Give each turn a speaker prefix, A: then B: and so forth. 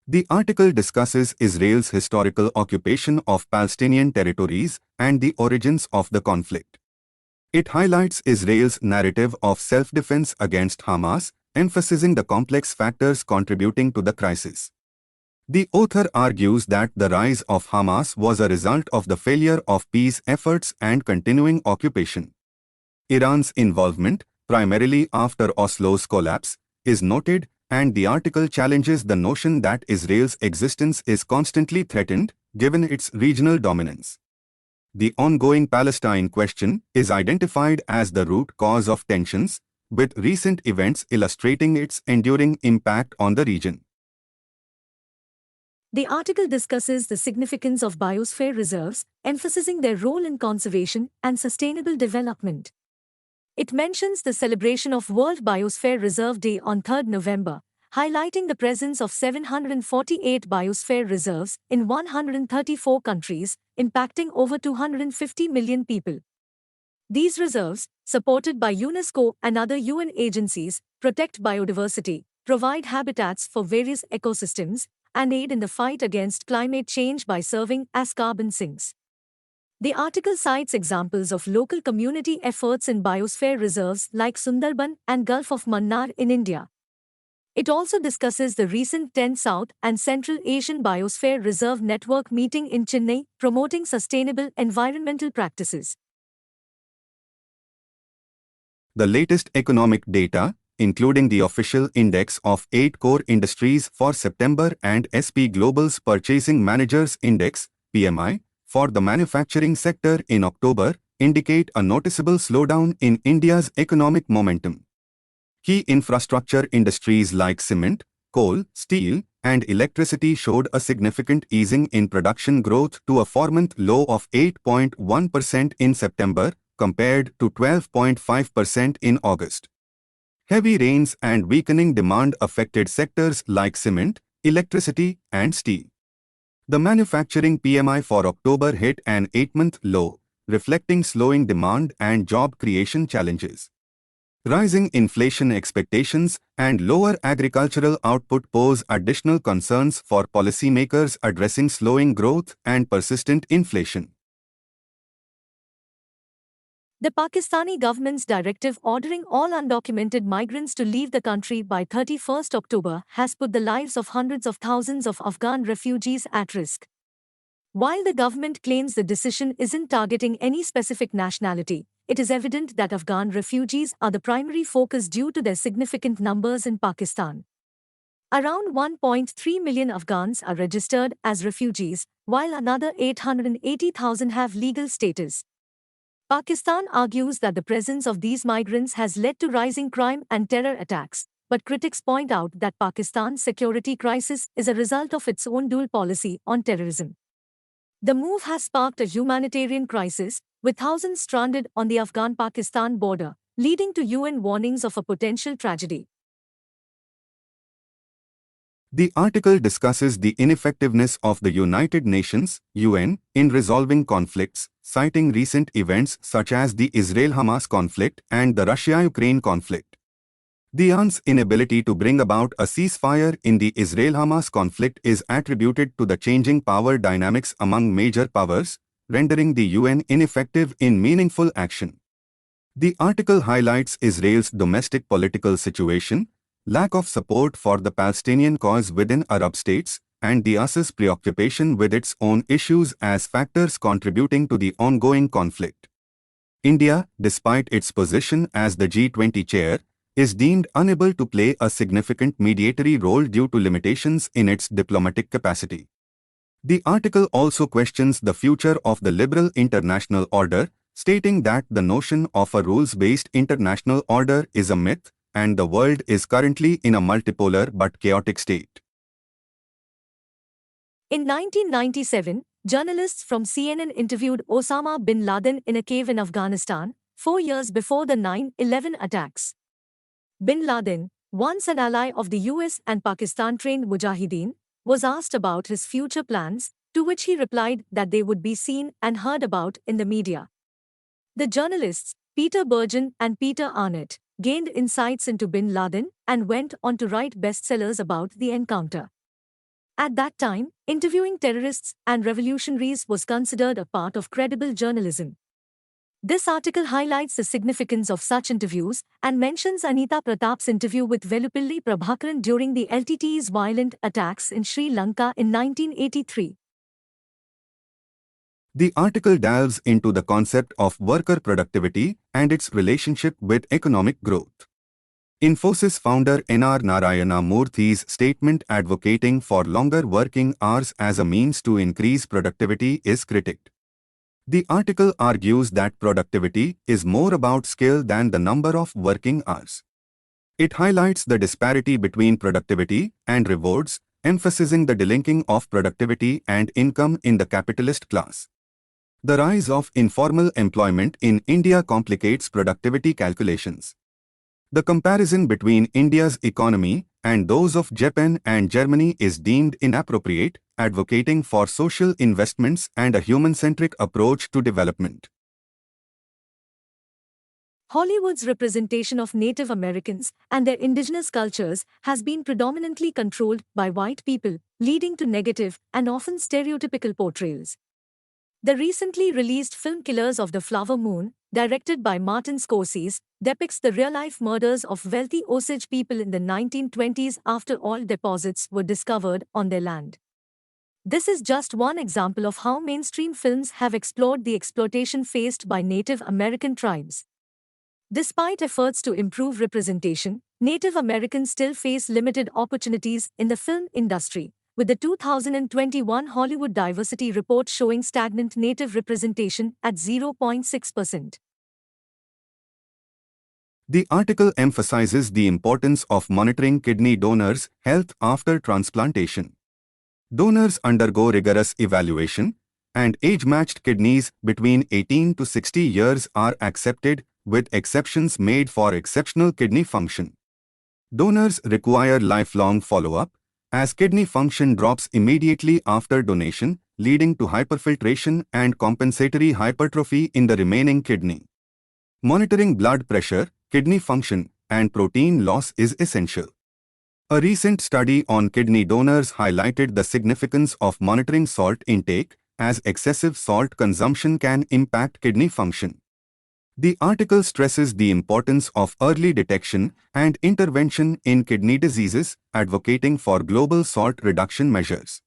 A: The article discusses Israel's historical occupation of Palestinian territories and the origins of the conflict. It highlights Israel's narrative of self-defense against Hamas, emphasizing the complex factors contributing to the crisis. The author argues that the rise of Hamas was a result of the failure of peace efforts and continuing occupation. Iran's involvement, primarily after Oslo's collapse, is noted, and the article challenges the notion that Israel's existence is constantly threatened, given its regional dominance. The ongoing Palestine question is identified as the root cause of tensions, with recent events illustrating its enduring impact on the region.
B: The article discusses the significance of biosphere reserves, emphasizing their role in conservation and sustainable development. It mentions the celebration of World Biosphere Reserve Day on 3 November, highlighting the presence of 748 biosphere reserves in 134 countries, impacting over 250 million people. These reserves, supported by UNESCO and other UN agencies, protect biodiversity, provide habitats for various ecosystems, and aid in the fight against climate change by serving as carbon sinks. The article cites examples of local community efforts in biosphere reserves like Sundarban and Gulf of Mannar in India. It also discusses the recent 10 South and Central Asian Biosphere Reserve Network meeting in Chennai, promoting sustainable environmental practices.
A: The latest economic data, including the official index of 8 core industries for September and SP Global's Purchasing Managers Index, PMI, for the manufacturing sector in October, indicate a noticeable slowdown in India's economic momentum. Key infrastructure industries like cement, coal, steel, and electricity showed a significant easing in production growth to a 4-month low of 8.1% in September, compared to 12.5% in August. Heavy rains and weakening demand affected sectors like cement, electricity, and steel. The manufacturing PMI for October hit an 8-month low, reflecting slowing demand and job creation challenges. Rising inflation expectations and lower agricultural output pose additional concerns for policymakers addressing slowing growth and persistent inflation.
B: The Pakistani government's directive ordering all undocumented migrants to leave the country by 31 October has put the lives of hundreds of thousands of Afghan refugees at risk. While the government claims the decision isn't targeting any specific nationality, it is evident that Afghan refugees are the primary focus due to their significant numbers in Pakistan. Around 1.3 million Afghans are registered as refugees, while another 880,000 have legal status. Pakistan argues that the presence of these migrants has led to rising crime and terror attacks, but critics point out that Pakistan's security crisis is a result of its own dual policy on terrorism. The move has sparked a humanitarian crisis, with thousands stranded on the Afghan-Pakistan border, leading to UN warnings of a potential tragedy.
A: The article discusses the ineffectiveness of the United Nations, UN, in resolving conflicts, citing recent events such as the Israel-Hamas conflict and the Russia-Ukraine conflict. The UN's inability to bring about a ceasefire in the Israel-Hamas conflict is attributed to the changing power dynamics among major powers, rendering the UN ineffective in meaningful action. The article highlights Israel's domestic political situation, lack of support for the Palestinian cause within Arab states, and the US's preoccupation with its own issues as factors contributing to the ongoing conflict. India, despite its position as the G20 chair, is deemed unable to play a significant mediatory role due to limitations in its diplomatic capacity. The article also questions the future of the liberal international order, stating that the notion of a rules-based international order is a myth, and the world is currently in a multipolar but chaotic state.
B: In 1997, journalists from CNN interviewed Osama bin Laden in a cave in Afghanistan, 4 years before the 9/11 attacks. Bin Laden, once an ally of the US and Pakistan-trained Mujahideen, was asked about his future plans, to which he replied that they would be seen and heard about in the media. The journalists, Peter Bergen and Peter Arnett, gained insights into bin Laden and went on to write bestsellers about the encounter. At that time, interviewing terrorists and revolutionaries was considered a part of credible journalism. This article highlights the significance of such interviews and mentions Anita Pratap's interview with Velupilli Prabhakaran during the LTTE's violent attacks in Sri Lanka in 1983.
A: The article delves into the concept of worker productivity and its relationship with economic growth. Infosys founder N.R. Narayana Murthy's statement advocating for longer working hours as a means to increase productivity is critiqued. The article argues that productivity is more about skill than the number of working hours. It highlights the disparity between productivity and rewards, emphasizing the delinking of productivity and income in the capitalist class. The rise of informal employment in India complicates productivity calculations. The comparison between India's economy and those of Japan and Germany is deemed inappropriate, advocating for social investments and a human-centric approach to development.
B: Hollywood's representation of Native Americans and their indigenous cultures has been predominantly controlled by white people, leading to negative and often stereotypical portrayals. The recently released film Killers of the Flower Moon, directed by Martin Scorsese, depicts the real-life murders of wealthy Osage people in the 1920s after oil deposits were discovered on their land. This is just one example of how mainstream films have explored the exploitation faced by Native American tribes. Despite efforts to improve representation, Native Americans still face limited opportunities in the film industry, with the 2021 Hollywood Diversity Report showing stagnant Native representation at 0.6%.
A: The article emphasizes the importance of monitoring kidney donors' health after transplantation. Donors undergo rigorous evaluation, and age-matched kidneys between 18 to 60 years are accepted, with exceptions made for exceptional kidney function. Donors require lifelong follow-up, as kidney function drops immediately after donation, leading to hyperfiltration and compensatory hypertrophy in the remaining kidney. Monitoring blood pressure, kidney function, and protein loss is essential. A recent study on kidney donors highlighted the significance of monitoring salt intake, as excessive salt consumption can impact kidney function. The article stresses the importance of early detection and intervention in kidney diseases, advocating for global salt reduction measures.